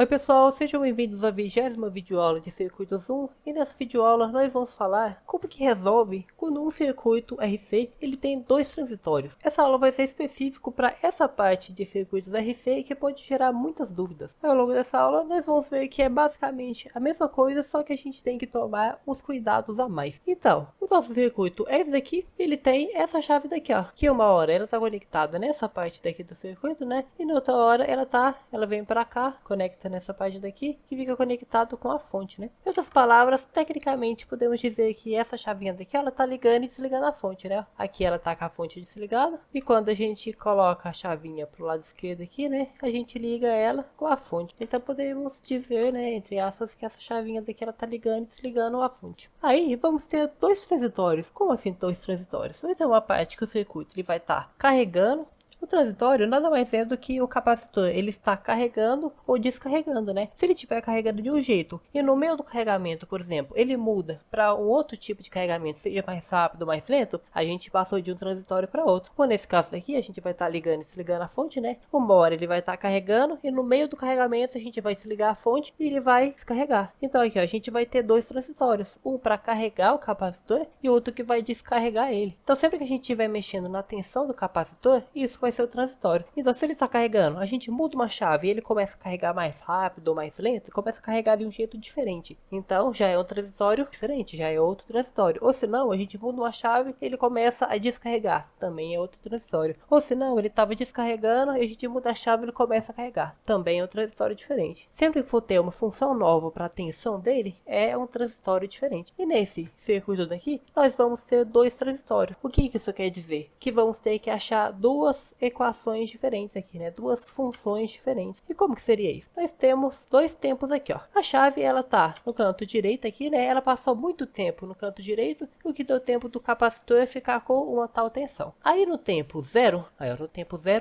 Oi pessoal, sejam bem-vindos à 20ª videoaula de circuitos 1 e nessa videoaula nós vamos falar como que resolve quando um circuito RC ele tem dois transitórios. Essa aula vai ser específico para essa parte de circuitos RC que pode gerar muitas dúvidas. Ao longo dessa aula nós vamos ver que é basicamente a mesma coisa, só que a gente tem que tomar uns cuidados a mais. Então, o nosso circuito é esse daqui, ele tem essa chave daqui, ó, que uma hora ela está conectada nessa parte daqui do circuito, né? E na outra hora ela vem para cá, conecta nessa parte daqui, que fica conectado com a fonte, né? Em outras palavras, tecnicamente podemos dizer que essa chavinha daqui, ela tá ligando e desligando a fonte, né? Aqui ela tá com a fonte desligada, e quando a gente coloca a chavinha pro lado esquerdo aqui, né? A gente liga ela com a fonte. Então podemos dizer, né, entre aspas, que essa chavinha daqui, ela tá ligando e desligando a fonte. Aí vamos ter dois transitórios. Como assim dois transitórios? Vai ter uma parte que o circuito ele vai estar carregando. O transitório nada mais é do que o capacitor, ele está carregando ou descarregando, né? Se ele estiver carregando de um jeito e no meio do carregamento, por exemplo, ele muda para um outro tipo de carregamento, seja mais rápido ou mais lento, a gente passou de um transitório para outro. Ou nesse caso daqui, a gente vai estar ligando e desligando a fonte, né? Uma hora ele vai estar carregando e no meio do carregamento a gente vai desligar a fonte e ele vai descarregar. Então aqui, ó, a gente vai ter dois transitórios, um para carregar o capacitor e outro que vai descarregar ele. Então sempre que a gente estiver mexendo na tensão do capacitor, isso vai ser o transitório. Então se ele está carregando, a gente muda uma chave e ele começa a carregar mais rápido ou mais lento, e começa a carregar de um jeito diferente. Então já é um transitório diferente, já é outro transitório. Ou se não, a gente muda uma chave e ele começa a descarregar, também é outro transitório. Ou se não, ele estava descarregando e a gente muda a chave e ele começa a carregar, também é um transitório diferente. Sempre que for ter uma função nova para a tensão dele, é um transitório diferente. E nesse circuito daqui, nós vamos ter dois transitórios. O que isso quer dizer? Que vamos ter que achar duas equações diferentes aqui, né? Duas funções diferentes. E como que seria isso? Nós temos dois tempos aqui, ó. A chave, ela tá no canto direito aqui, né? Ela passou muito tempo no canto direito, o que deu tempo do capacitor ficar com uma tal tensão. Aí no tempo zero,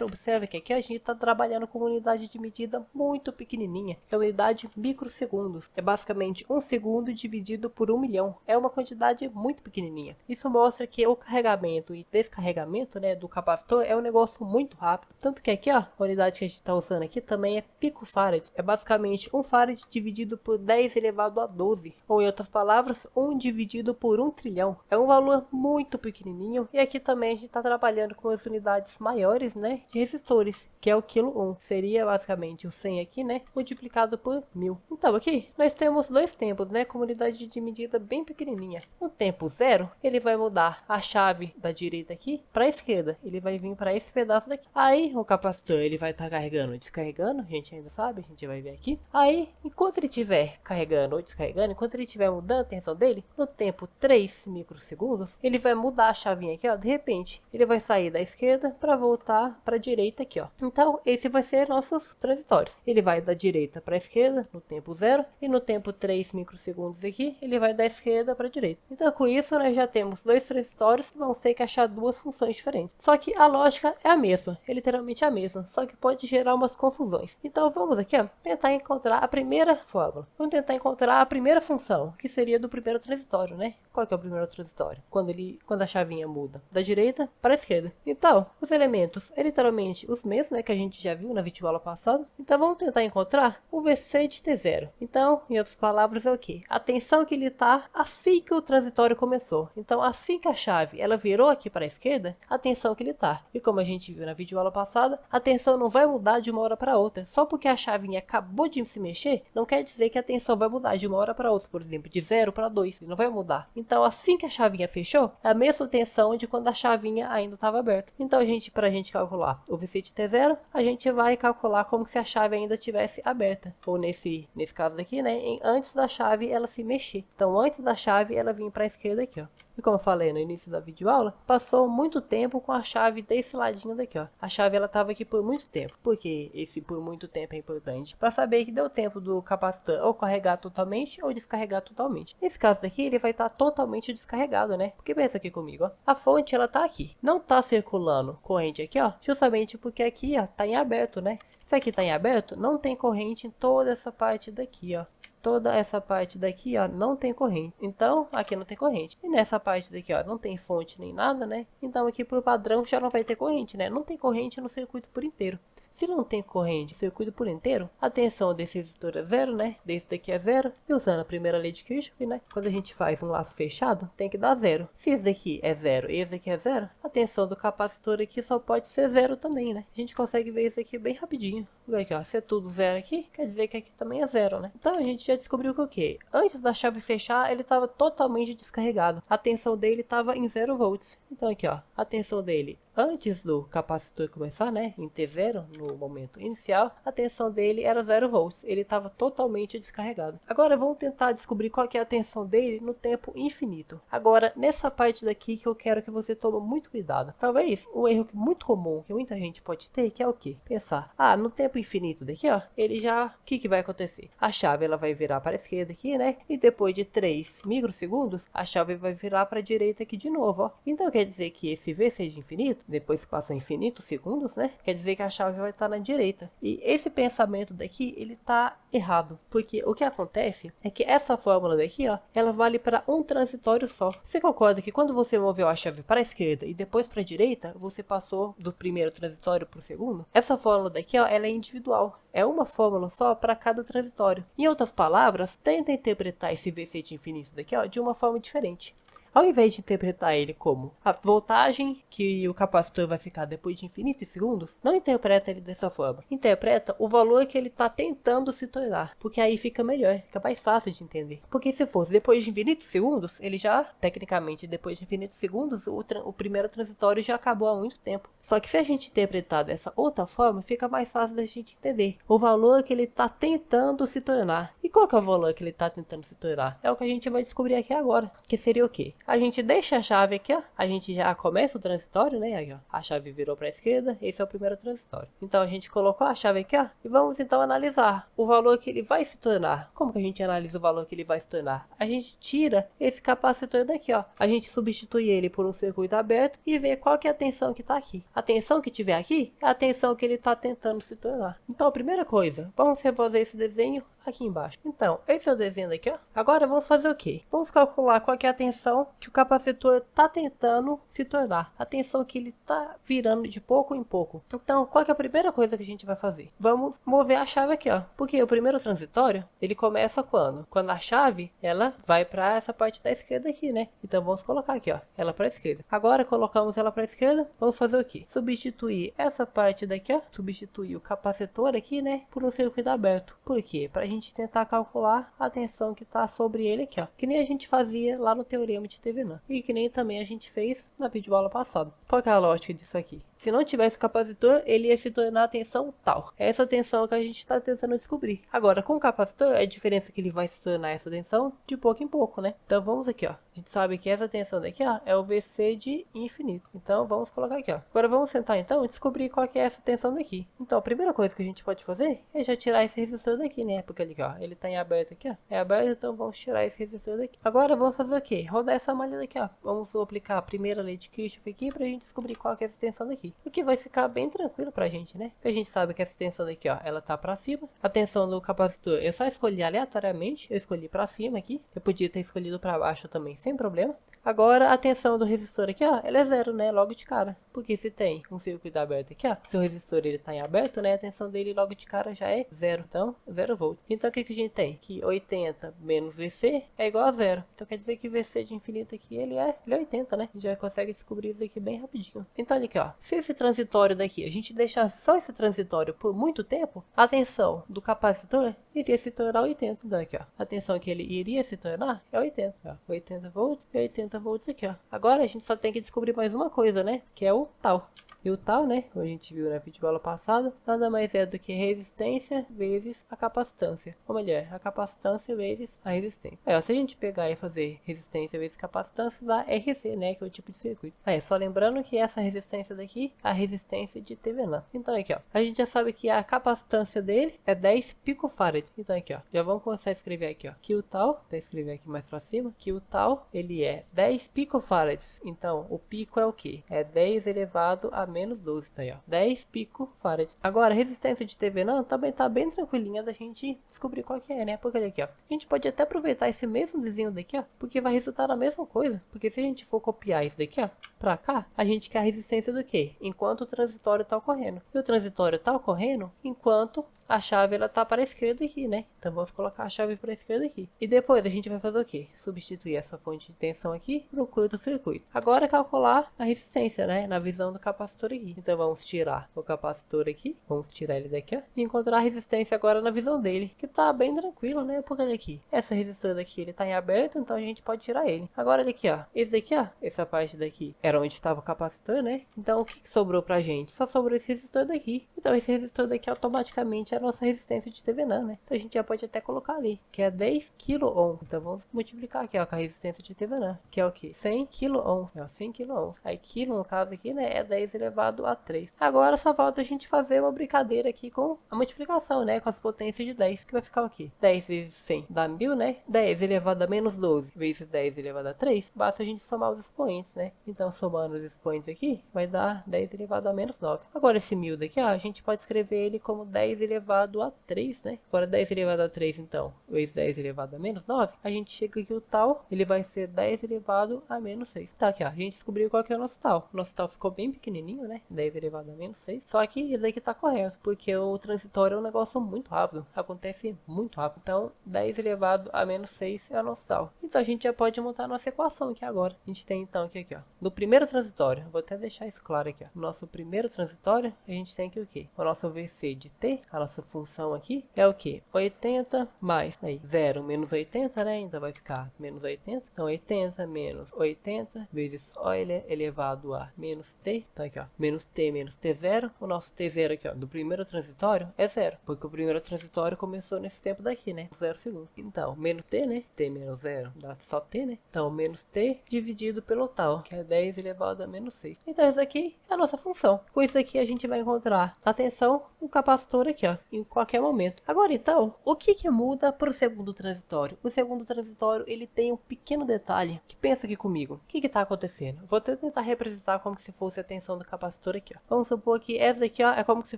observe que aqui a gente está trabalhando com uma unidade de medida muito pequenininha. É uma unidade microsegundos. É basicamente 1 segundo dividido por 1 milhão. É uma quantidade muito pequenininha. Isso mostra que o carregamento e descarregamento, né, do capacitor é um negócio muito rápido. Tanto que aqui, ó, a unidade que a gente está usando aqui também é picofarad. É basicamente 1 farad dividido por 10 elevado a 12. Ou em outras palavras, 1 dividido por 1 trilhão. É um valor muito pequenininho. E aqui também a gente está trabalhando com as unidades maiores, né, de resistores, que é o quilo ohm. Seria basicamente o 100 aqui, né, multiplicado por 1000. Então aqui nós temos dois tempos, né, com uma unidade de medida bem pequenininha. No tempo zero, ele vai mudar a chave da direita aqui para a esquerda. Ele vai vir para esse pedaço daqui. Aí o capacitor ele vai estar carregando ou descarregando, a gente ainda sabe, a gente vai ver aqui. Aí, enquanto ele estiver carregando ou descarregando, enquanto ele estiver mudando a tensão dele, no tempo 3 microsegundos, ele vai mudar a chavinha aqui, ó. De repente, ele vai sair da esquerda para voltar para a direita aqui, ó. Então, esse vai ser nossos transitórios. Ele vai da direita para a esquerda no tempo 0 e no tempo 3 microsegundos aqui, ele vai da esquerda para a direita. Então, com isso, nós já temos dois transitórios e vamos ter que achar duas funções diferentes. Só que a lógica é a mesma, é literalmente a mesma, só que pode gerar umas confusões. Então vamos aqui, ó, tentar encontrar a primeira fórmula. Vamos tentar encontrar a primeira função, que seria do primeiro transitório, né? Qual que é o primeiro transitório? Quando a chavinha muda da direita para a esquerda. Então, os elementos é literalmente os mesmos, né, que a gente já viu na videoaula passada. Então vamos tentar encontrar o VC de T0. Então, em outras palavras, é o que? A tensão que ele está assim que o transitório começou. Então, assim que a chave ela virou aqui para a esquerda, a tensão que ele está. E como a gente viu na videoaula passada, a tensão não vai mudar de uma hora para outra. Só porque a chavinha acabou de se mexer, não quer dizer que a tensão vai mudar de uma hora para outra. Por exemplo, de 0 para 2, não vai mudar. Então, assim que a chavinha fechou, é a mesma tensão de quando a chavinha ainda estava aberta. Então, para a gente calcular o VC de T0, a gente vai calcular como se a chave ainda tivesse aberta. Ou nesse caso daqui, né, antes da chave ela se mexer. Então, antes da chave ela vir para a esquerda aqui, ó. E como eu falei no início da videoaula, passou muito tempo com a chave desse ladinho daqui, ó. A chave ela estava aqui por muito tempo. Por que esse por muito tempo é importante? Para saber que deu tempo do capacitor ou carregar totalmente ou descarregar totalmente. Nesse caso daqui, ele vai estar totalmente descarregado, né? Porque pensa aqui comigo, ó. A fonte ela tá aqui. Não tá circulando corrente aqui, ó. Justamente porque aqui, ó, tá em aberto, né? Se aqui tá em aberto, não tem corrente em toda essa parte daqui, ó. Toda essa parte daqui, ó, não tem corrente. Então, aqui não tem corrente. E nessa parte daqui, ó, não tem fonte nem nada, né? Então, aqui por padrão já não vai ter corrente, né? Não tem corrente no circuito por inteiro. Se não tem corrente, circuito por inteiro, a tensão desse resistor é zero, né? Desse daqui é zero. E usando a primeira lei de Kirchhoff, né? Quando a gente faz um laço fechado, tem que dar zero. Se esse daqui é zero e esse daqui é zero, a tensão do capacitor aqui só pode ser zero também, né? A gente consegue ver isso aqui bem rapidinho. Aqui, ó, se é tudo zero aqui, quer dizer que aqui também é zero, né? Então a gente já descobriu que o quê? Antes da chave fechar, ele estava totalmente descarregado. A tensão dele estava em 0 volts. Então aqui, ó, a tensão dele antes do capacitor começar, né, em T0, no momento inicial, a tensão dele era 0 volts. Ele estava totalmente descarregado. Agora vamos tentar descobrir qual que é a tensão dele no tempo infinito. Agora, nessa parte daqui que eu quero que você tome muito cuidado. Talvez um erro muito comum que muita gente pode ter, que é o quê? Pensar, no tempo infinito daqui, ó, ele já, o que vai acontecer? A chave ela vai virar para a esquerda aqui, né? E depois de 3 microsegundos, a chave vai virar para a direita aqui de novo, ó. Então quer dizer que esse V seja infinito, depois que passam infinitos segundos, né? Quer dizer que a chave vai estar na direita. E esse pensamento daqui, ele tá errado. Porque o que acontece é que essa fórmula daqui, ó, ela vale para um transitório só. Você concorda que quando você moveu a chave para a esquerda e depois para a direita, você passou do primeiro transitório para o segundo? Essa fórmula daqui, ó, ela é individual. É uma fórmula só para cada transitório. Em outras palavras, tenta interpretar esse VC de infinito daqui, ó, de uma forma diferente. Ao invés de interpretar ele como a voltagem que o capacitor vai ficar depois de infinitos segundos, não interpreta ele dessa forma. Interpreta o valor que ele está tentando se tornar, porque aí fica melhor, fica mais fácil de entender. Porque se fosse depois de infinitos segundos, ele já, tecnicamente, depois de infinitos segundos, o primeiro transitório já acabou há muito tempo. Só que se a gente interpretar dessa outra forma, fica mais fácil da gente entender o valor que ele está tentando se tornar. E qual que é o valor que ele está tentando se tornar? É o que a gente vai descobrir aqui agora, que seria o quê? A gente deixa a chave aqui, ó. A gente já começa o transitório, né? Aqui, ó. A chave virou para a esquerda. Esse é o primeiro transitório. Então a gente colocou a chave aqui, ó. E vamos então analisar o valor que ele vai se tornar. Como que a gente analisa o valor que ele vai se tornar? A gente tira esse capacitor daqui, ó. A gente substitui ele por um circuito aberto e vê qual que é a tensão que está aqui. A tensão que tiver aqui é a tensão que ele está tentando se tornar. Então a primeira coisa, vamos refazer esse desenho aqui embaixo. Então, esse é o desenho daqui, ó. Agora vamos fazer o quê? Vamos calcular qual que é a tensão que o capacitor está tentando se tornar. A tensão que ele está virando de pouco em pouco. Então, qual que é a primeira coisa que a gente vai fazer? Vamos mover a chave aqui, ó. Porque o primeiro transitório, ele começa quando? Quando a chave, ela vai para essa parte da esquerda aqui, né? Então, vamos colocar aqui, ó. Ela para a esquerda. Agora, colocamos ela para a esquerda. Vamos fazer o quê? Substituir essa parte daqui, ó. Substituir o capacitor aqui, né? Por um circuito aberto. Por quê? Para a gente tentar calcular a tensão que está sobre ele aqui, ó. Que nem a gente fazia lá no teorema de Thevenin. E que nem também a gente fez na videoaula passada. Qual que é a lógica disso aqui? Se não tivesse capacitor, ele ia se tornar a tensão tal. É essa tensão que a gente está tentando descobrir. Agora, com o capacitor, a diferença é que ele vai se tornar essa tensão de pouco em pouco, né? Então, vamos aqui, ó. A gente sabe que essa tensão daqui, ó, é o VC de infinito. Então, vamos colocar aqui, ó. Agora, vamos tentar, então, descobrir qual que é essa tensão daqui. Então, a primeira coisa que a gente pode fazer é já tirar esse resistor daqui, né? Porque ele, ó, ele tá em aberto aqui, ó. É aberto, então vamos tirar esse resistor daqui. Agora, vamos fazer o quê? Rodar essa malha daqui, ó. Vamos aplicar a primeira lei de Kirchhoff aqui pra gente descobrir qual que é essa tensão daqui. O que vai ficar bem tranquilo pra gente, né? Porque a gente sabe que essa tensão daqui, ó, ela tá pra cima. A tensão do capacitor, eu só escolhi aleatoriamente. Eu escolhi pra cima aqui. Eu podia ter escolhido pra baixo também, sem problema. Agora, a tensão do resistor aqui, ó, ela é zero, né? Logo de cara. Porque se tem um circuito aberto aqui, ó, se o resistor ele tá em aberto, né? A tensão dele logo de cara já é zero. Então, 0 volts. Então, o que que a gente tem? Que 80 menos VC é igual a zero. Então, quer dizer que VC de infinito aqui, ele é 80, né? A gente já consegue descobrir isso aqui bem rapidinho. Então, olha aqui, ó. Se esse transitório daqui, a gente deixar só esse transitório por muito tempo, a tensão do capacitor iria se tornar 80. Então, aqui, ó. A tensão que ele iria se tornar é 80. Ó. 80 volts e 80 volts aqui, ó. Agora, a gente só tem que descobrir mais uma coisa, né? Que é o tal. E o tal, né, como a gente viu na videoaula passada, nada mais é do que resistência vezes a capacitância. Ou melhor, a capacitância vezes a resistência. Aí, ó, se a gente pegar e fazer resistência vezes capacitância, dá RC, né, que é o tipo de circuito. Aí, só lembrando que essa resistência daqui é a resistência de Thevenin. Então, aqui, ó, a gente já sabe que a capacitância dele é 10 picofarads. Então, aqui, ó, já vamos começar a escrever aqui, ó, que o tal, vou escrever aqui mais pra cima, que o tal, ele é 10 picofarads. Então, o pico é o quê? É 10 elevado a menos 12. Tá aí, ó. 10 picofarad. Agora, a resistência de Thevenin também tá bem tranquilinha da gente descobrir qual que é, né? Porque olha aqui, ó. A gente pode até aproveitar esse mesmo desenho daqui, ó, porque vai resultar na mesma coisa. Porque se a gente for copiar isso daqui, ó, pra cá, a gente quer a resistência do quê? Enquanto o transitório tá ocorrendo. E o transitório tá ocorrendo enquanto a chave ela tá para a esquerda aqui, né? Então vamos colocar a chave para a esquerda aqui. E depois a gente vai fazer o quê? Substituir essa fonte de tensão aqui no curto-circuito. Agora calcular a resistência, né? Na visão do capacitor aqui. Então vamos tirar o capacitor aqui. Vamos tirar ele daqui, ó. E encontrar a resistência agora na visão dele. Que tá bem tranquilo, né? Porque olha aqui. Essa resistor daqui, ele tá em aberto, então a gente pode tirar ele. Agora olha aqui, ó. Esse daqui, ó. Essa parte daqui era onde estava o capacitor, né? Então o que sobrou pra gente? Só sobrou esse resistor daqui. Então esse resistor daqui automaticamente é a nossa resistência de Thevenin, né? Então a gente já pode até colocar ali, que é 10 kΩ. Então vamos multiplicar aqui, ó, com a resistência de Thevenin, que é o que? 100 kΩ. É, ó, 100 kΩ. Aí quilo, no caso aqui, né, é 10 elevado a 3. Agora só falta a gente fazer uma brincadeira aqui com a multiplicação, né, com as potências de 10, que vai ficar o quê? 10 vezes 100 dá 1000, né? 10 elevado a menos 12 vezes 10 elevado a 3, basta a gente somar os expoentes, né? Então somando os expoentes aqui, vai dar 10 elevado a menos 9. Agora esse 1000 daqui, ó, a gente pode escrever ele como 10 elevado a 3, né? Agora 10 elevado a 3, então, vezes 10 elevado a menos 9, a gente chega que o tal, ele vai ser 10 elevado a menos 6. Tá aqui, ó, a gente descobriu qual que é o nosso tal. O nosso tal ficou bem pequenininho, né? 10 elevado a menos 6. Só que isso aqui tá correto, porque o transitório é um negócio muito rápido, acontece muito rápido. Então, 10 elevado a menos 6 é o nosso tal. Então, a gente já pode montar a nossa equação aqui agora. A gente tem, então, aqui, ó, no primeiro transitório, vou até deixar isso claro aqui, ó. No nosso primeiro transitório, a gente tem aqui o quê? O nosso VC de T, a nossa função aqui, é o quê? 80 mais, aí, 0 menos 80, né? Então, vai ficar menos 80. Então, 80 menos 80 vezes Euler elevado a menos T. Então, aqui, ó, menos T0. O nosso T0 aqui, ó, do primeiro transitório é 0, porque o primeiro transitório começou nesse tempo daqui, né? 0 segundos. Então, menos T, né? T menos 0 dá só T, né? Então, menos T dividido pelo tal, que é 10 elevado a menos 6. Então, isso aqui é a nossa função. Com isso aqui, a gente vai encontrar a tensão do capacitor aqui, ó, em qualquer momento. Agora, então, o que muda para o segundo transitório? O segundo transitório, ele tem um pequeno detalhe, que pensa aqui comigo. O que está acontecendo? Vou até tentar representar como se fosse a tensão do capacitor aqui, ó. Vamos supor que essa daqui, ó, é como se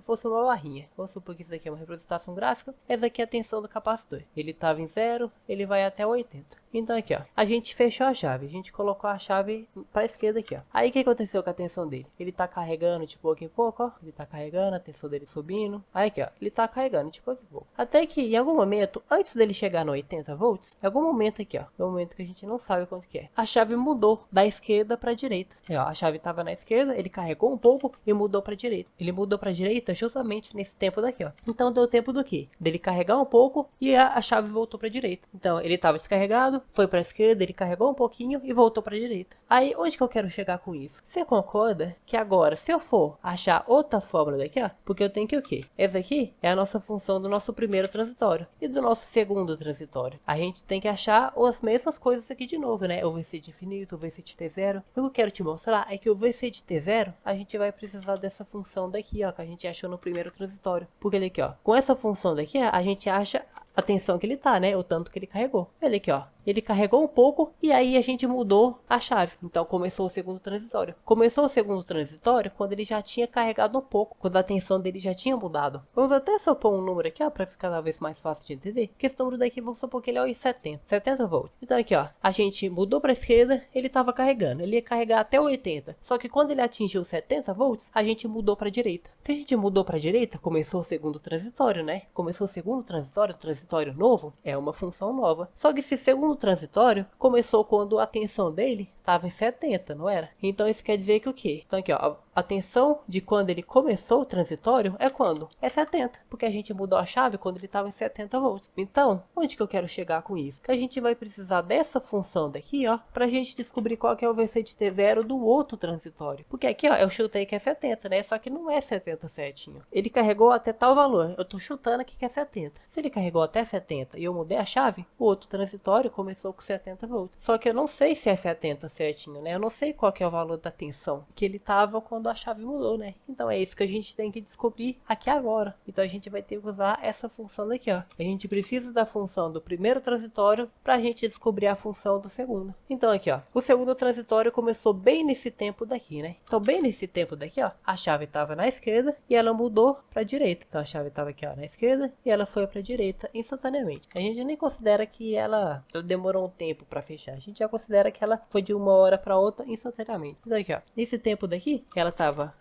fosse uma barrinha. Vamos supor que isso aqui é uma representação gráfica. Essa aqui é a tensão do capacitor. Ele estava em 0, ele vai até 80. Então aqui, ó, a gente fechou a chave, a gente colocou a chave para a esquerda aqui, ó. Aí o que aconteceu com a tensão dele? Ele tá carregando de pouco em pouco, ó. Ele tá carregando, a tensão dele subindo. Aí aqui, ó, ele tá carregando de pouco em pouco. Até que em algum momento, antes dele chegar no 80 volts, em algum momento aqui, ó, é um momento que a gente não sabe quanto que é, a chave mudou da esquerda para a direita. É, ó, a chave tava na esquerda, ele carregou um pouco e mudou para a direita. Ele mudou para a direita justamente nesse tempo daqui, ó. Então deu tempo do quê? Dele carregar um pouco e a chave voltou para a direita. Então ele tava descarregado, foi para a esquerda, ele carregou um pouquinho e voltou para a direita. Aí onde que eu quero chegar com isso? Você concorda que agora, se eu for achar outra fórmula daqui, ó, porque eu tenho que o quê? Essa aqui é a nossa função do nosso primeiro transitório e do nosso segundo transitório. A gente tem que achar as mesmas coisas aqui de novo, né? O VC de infinito, o VC de T0. O que eu quero te mostrar é que o VC de T0, a gente vai precisar dessa função daqui, ó, que a gente achou no primeiro transitório. Porque ele aqui, ó, com essa função daqui, a gente acha a tensão que ele tá, né? O tanto que ele carregou. Olha aqui, ó. Ele carregou um pouco e aí a gente mudou a chave. Então começou o segundo transitório. Começou o segundo transitório quando ele já tinha carregado um pouco, quando a tensão dele já tinha mudado. Vamos até supor um número aqui, ó, para ficar cada vez mais fácil de entender. Que esse número daqui, vamos supor que ele é o 70 volts. Então aqui, ó, a gente mudou para a esquerda, ele estava carregando. Ele ia carregar até 80. Só que quando ele atingiu 70 volts, a gente mudou para a direita. Se a gente mudou para a direita, começou o segundo transitório, né? Começou o segundo transitório, transitório novo, é uma função nova. Só que esse segundo transitório começou quando a tensão dele estava em 70, não era? Então isso quer dizer que o quê? Então aqui, ó, a tensão de quando ele começou o transitório é quando? É 70, porque a gente mudou a chave quando ele estava em 70 volts. Então, onde que eu quero chegar com isso? Que a gente vai precisar dessa função daqui, ó, pra gente descobrir qual que é o VC de T0 do outro transitório. Porque aqui, ó, eu chutei que é 70, né? Só que não é 70 certinho. Ele carregou até tal valor. Eu tô chutando aqui que é 70. Se ele carregou até 70 e eu mudei a chave, o outro transitório começou com 70 volts. Só que eu não sei se é 70 certinho, né? Eu não sei qual que é o valor da tensão que ele tava quando quando a chave mudou, né? Então é isso que a gente tem que descobrir aqui agora. Então a gente vai ter que usar essa função daqui, ó. A gente precisa da função do primeiro transitório para a gente descobrir a função do segundo. Então aqui, ó, o segundo transitório começou bem nesse tempo daqui, né? Então bem nesse tempo daqui, ó, a chave estava na esquerda e ela mudou para a direita. Então a chave estava aqui, ó, na esquerda e ela foi para a direita instantaneamente. A gente nem considera que ela demorou um tempo para fechar. A gente já considera que ela foi de uma hora para outra instantaneamente. Então aqui, ó, nesse tempo daqui,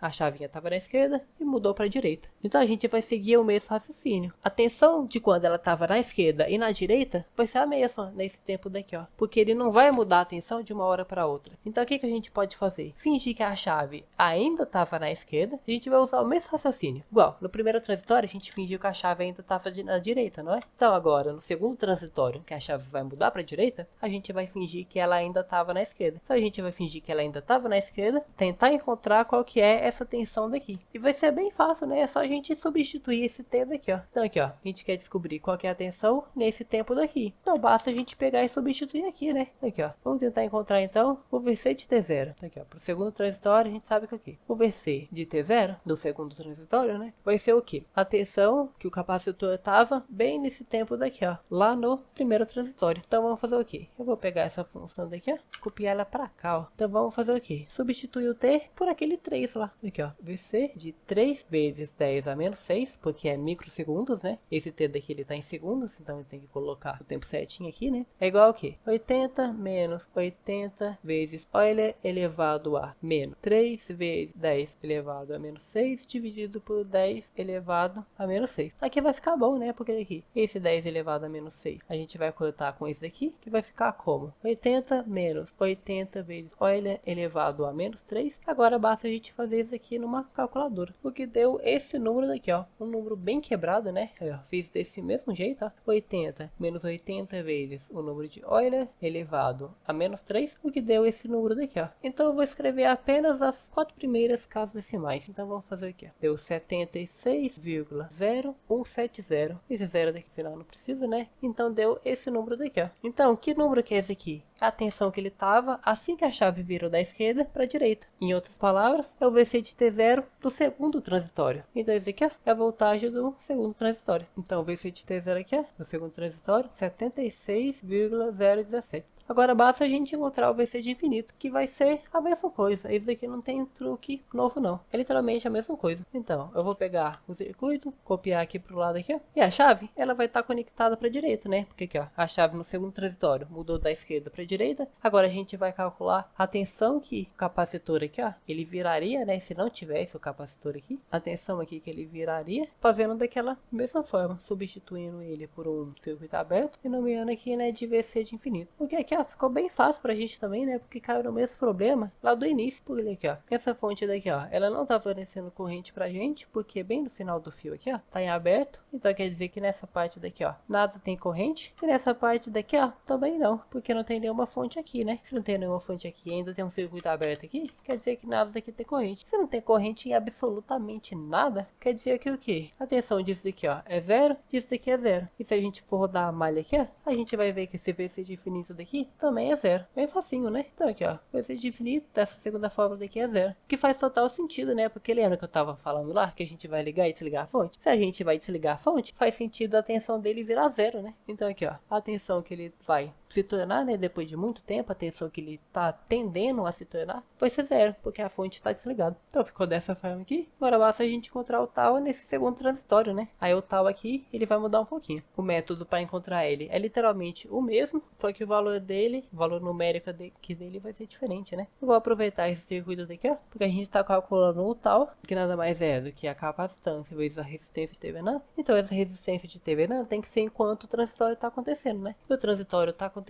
a chavinha estava na esquerda e mudou para a direita. Então a gente vai seguir o mesmo raciocínio. A tensão de quando ela estava na esquerda e na direita vai ser a mesma nesse tempo daqui, ó, porque ele não vai mudar a tensão de uma hora para outra. Então o que a gente pode fazer? Fingir que a chave ainda estava na esquerda, a gente vai usar o mesmo raciocínio. Igual, no primeiro transitório a gente fingiu que a chave ainda estava na direita, não é? Então agora, no segundo transitório, que a chave vai mudar para a direita, a gente vai fingir que ela ainda estava na esquerda. Então a gente vai fingir que ela ainda estava na esquerda, tentar encontrar qual que é essa tensão daqui. E vai ser bem fácil, né? É só a gente substituir esse T daqui, ó. Então aqui, ó, a gente quer descobrir qual que é a tensão nesse tempo daqui. Então basta a gente pegar e substituir aqui, né? Aqui, ó. Vamos tentar encontrar então o VC de T0. Então aqui, ó, pro segundo transitório a gente sabe que aqui, o VC de T0 do segundo transitório, né, vai ser o que? A tensão que o capacitor estava bem nesse tempo daqui, ó, lá no primeiro transitório. Então vamos fazer o que? Eu vou pegar essa função daqui, ó, copiar ela para cá, ó. Então vamos fazer o que? Substituir o T por aquele 3 lá. Aqui, ó, VC de 3 vezes 10 a menos 6, porque é microsegundos, né? Esse T daqui ele tá em segundos, então eu tenho que colocar o tempo certinho aqui, né? É igual ao que? 80 menos 80 vezes Euler elevado a menos 3 vezes 10 elevado a menos 6 dividido por 10 elevado a menos 6. Aqui vai ficar bom, né? Porque aqui, esse 10 elevado a menos 6, a gente vai cortar com esse daqui, que vai ficar como? 80 menos 80 vezes Euler elevado a menos 3. Agora basta a gente fazer isso aqui numa calculadora. O que deu esse número daqui, ó. Um número bem quebrado, né? Eu fiz desse mesmo jeito, ó. 80 menos 80 vezes o número de Euler elevado a menos 3. O que deu esse número daqui, ó. Então eu vou escrever apenas as 4 primeiras casas decimais. Então vamos fazer aqui, ó. Deu 76,0170. Esse zero daqui final não precisa, né? Então deu esse número daqui, ó. Então, que número que é esse aqui? A tensão que ele estava assim que a chave virou da esquerda para a direita. Em outras palavras, é o VC de T0 do segundo transitório. Então esse aqui, ó, é a voltagem do segundo transitório. Então o VC de T0 aqui, ó, do segundo transitório, 76,017. Agora basta a gente encontrar o VC de infinito, que vai ser a mesma coisa. Esse aqui não tem truque novo não. É literalmente a mesma coisa. Então, eu vou pegar o circuito, copiar aqui pro lado aqui, ó. E a chave, ela vai estar conectada para a direita, né? Porque aqui, ó, a chave no segundo transitório mudou da esquerda para a direita. Agora a gente vai calcular a tensão que o capacitor aqui, ó, ele viraria, né? Se não tivesse o capacitor aqui, a tensão aqui que ele viraria, fazendo daquela mesma forma, substituindo ele por um circuito aberto e nomeando aqui, né, de VC de infinito. Porque aqui, ó, ficou bem fácil pra gente também, né? Porque caiu no mesmo problema lá do início. Porque aqui, ó, essa fonte daqui, ó, ela não tá fornecendo corrente pra gente, porque bem no final do fio aqui, ó, tá em aberto. Então quer dizer que nessa parte daqui, ó, nada tem corrente. E nessa parte daqui, ó, também não, porque não tem nenhuma fonte aqui, né? Se não tem nenhuma fonte aqui e ainda tem um circuito aberto aqui, quer dizer que nada daqui tem corrente. Se não tem corrente em absolutamente nada, quer dizer que o quê? A tensão disso daqui, ó, é zero, disso daqui é zero. E se a gente for rodar a malha aqui, ó, a gente vai ver que esse VC de infinito daqui também é zero. Bem facinho, né? Então aqui, ó, VC de infinito dessa segunda fórmula daqui é zero. Que faz total sentido, né? Porque lembra que eu tava falando lá que a gente vai ligar e desligar a fonte? Se a gente vai desligar a fonte, faz sentido a tensão dele virar zero, né? Então aqui, ó, a tensão que ele vai se tornar, né, depois de muito tempo, a tensão que ele tá tendendo a se tornar vai ser zero, porque a fonte está desligada. Então ficou dessa forma aqui. Agora basta a gente encontrar o tal nesse segundo transitório, né? Aí o tal aqui, ele vai mudar um pouquinho. O método para encontrar ele é literalmente o mesmo, só que o valor dele, o valor numérico dele vai ser diferente, né? Eu vou aproveitar esse circuito daqui, ó, porque a gente tá calculando o tal, que nada mais é do que a capacitância vezes a resistência de Thevenin. Então essa resistência de Thevenin tem que ser enquanto o transitório tá acontecendo, né? E o transitório tá acontecendo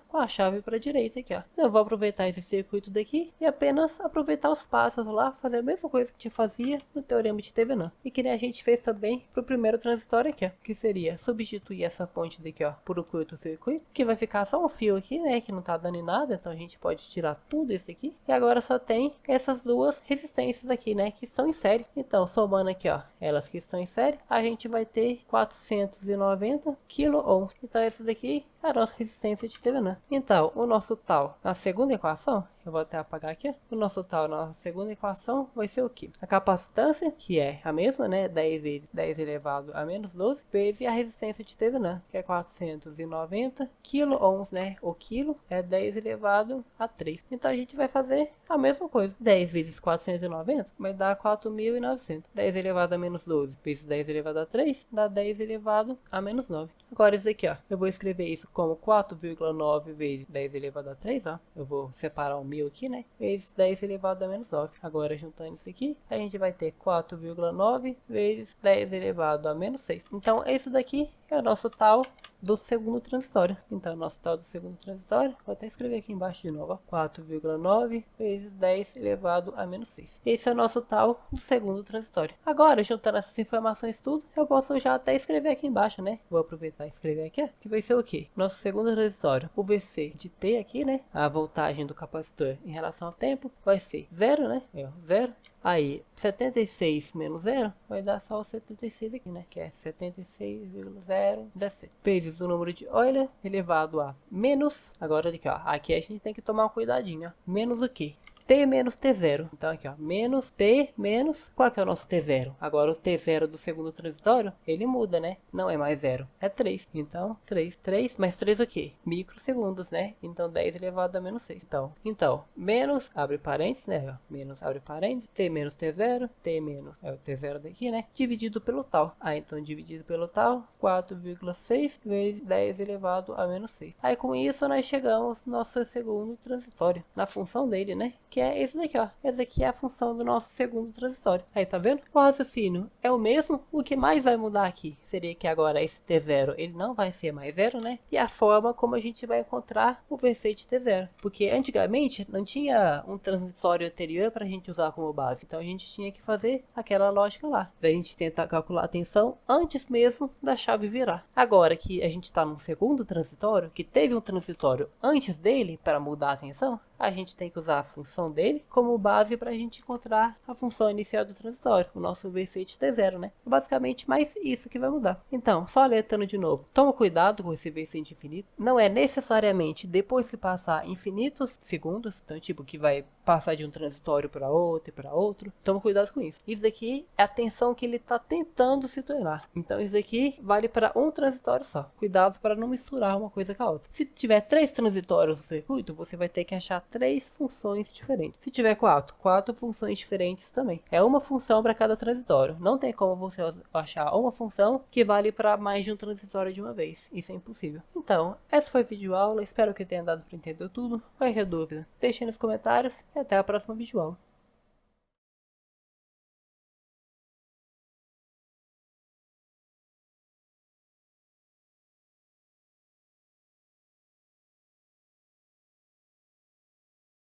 com a chave para a direita aqui, ó. Então eu vou aproveitar esse circuito daqui e apenas aproveitar os passos lá, fazer a mesma coisa que a gente fazia no teorema de Thevenin. E que nem a gente fez também pro primeiro transitório aqui, ó, que seria substituir essa fonte daqui, ó, por um curto-circuito, que vai ficar só um fio aqui, né, que não tá dando em nada, então a gente pode tirar tudo isso aqui. E agora só tem essas duas resistências aqui, né, que estão em série. Então, somando aqui, ó, elas que estão em série, a gente vai ter 490 kΩ. Então essa daqui é a nossa resistência de Thevenin. Então Então, o nosso tal na segunda equação, eu vou até apagar aqui, o nosso tal na segunda equação vai ser o quê? A capacitância, que é a mesma, né? 10 vezes 10 elevado a menos 12, vezes a resistência de Thevenin, que é 490 kΩ, né? O quilo é 10 elevado a 3. Então, a gente vai fazer a mesma coisa. 10 vezes 490 vai dar 4.900. 10 elevado a menos 12 vezes 10 elevado a 3 dá 10 elevado a menos 9. Agora, isso aqui, ó. Eu vou escrever isso como 4,9 vezes 10 elevado a 3, ó. Eu vou separar o 1000 aqui, né? Vezes 10 elevado a menos 9. Agora, juntando isso aqui, a gente vai ter 4,9 vezes 10 elevado a menos 6. Então, isso daqui é o nosso tal do segundo transitório. Então, o nosso tal do segundo transitório, vou até escrever aqui embaixo de novo, ó. 4,9 vezes 10 elevado a menos 6. Esse é o nosso tal do segundo transitório. Agora, juntando essas informações tudo, eu posso já até escrever aqui embaixo, né? Vou aproveitar e escrever aqui, ó, que vai ser o quê? Nosso segundo transitório, o VC de T aqui, né? A voltagem do capacitor em relação ao tempo vai ser 0, né? 0. Aí, 76 menos 0 vai dar só o 76 aqui, né? Que é 76,017. Vezes o número de Euler elevado a menos. Agora aqui, ó. Aqui a gente tem que tomar um cuidadinho, ó. Menos o quê? T menos T0. Então aqui, ó, menos T menos, qual que é o nosso T0? Agora o T0 do segundo transitório, ele muda, né? Não é mais 0, é 3. Então, 3 mais 3 o quê? Microsegundos, né? Então, 10 elevado a menos 6. Então menos, abre parênteses, né? Ó, menos, abre parênteses, T menos T0, T menos, é o T0 daqui, né? Dividido pelo tal. Aí, então, dividido pelo tal, 4,6 vezes 10 elevado a menos 6. Aí, com isso, nós chegamos no nosso segundo transitório, na função dele, né? Que é esse daqui, ó. Essa daqui é a função do nosso segundo transitório. Aí, tá vendo? O raciocínio é o mesmo. O que mais vai mudar aqui seria que agora esse T0, ele não vai ser mais 0, né? E a forma como a gente vai encontrar o VC de T0. Porque antigamente não tinha um transitório anterior para a gente usar como base. Então, a gente tinha que fazer aquela lógica lá. Da gente tentar calcular a tensão antes mesmo da chave virar. Agora que a gente está num segundo transitório, que teve um transitório antes dele para mudar a tensão, a gente tem que usar a função dele como base para a gente encontrar a função inicial do transitório, o nosso VC de T0, né? Basicamente, mais isso que vai mudar. Então, só alertando de novo, toma cuidado com esse VC de infinito. Não é necessariamente depois que passar infinitos segundos, então tipo que vai passar de um transitório para outro e para outro. Toma cuidado com isso. Isso aqui é a tensão que ele está tentando se tornar. Então, isso aqui vale para um transitório só. Cuidado para não misturar uma coisa com a outra. Se tiver 3 transitórios no circuito, você vai ter que achar 3 funções diferentes. Se tiver 4 funções diferentes também. É uma função para cada transitório. Não tem como você achar uma função que vale para mais de um transitório de uma vez. Isso é impossível. Então, essa foi a videoaula. Espero que tenha dado para entender tudo. Qualquer dúvida, deixe nos comentários e até a próxima videoaula.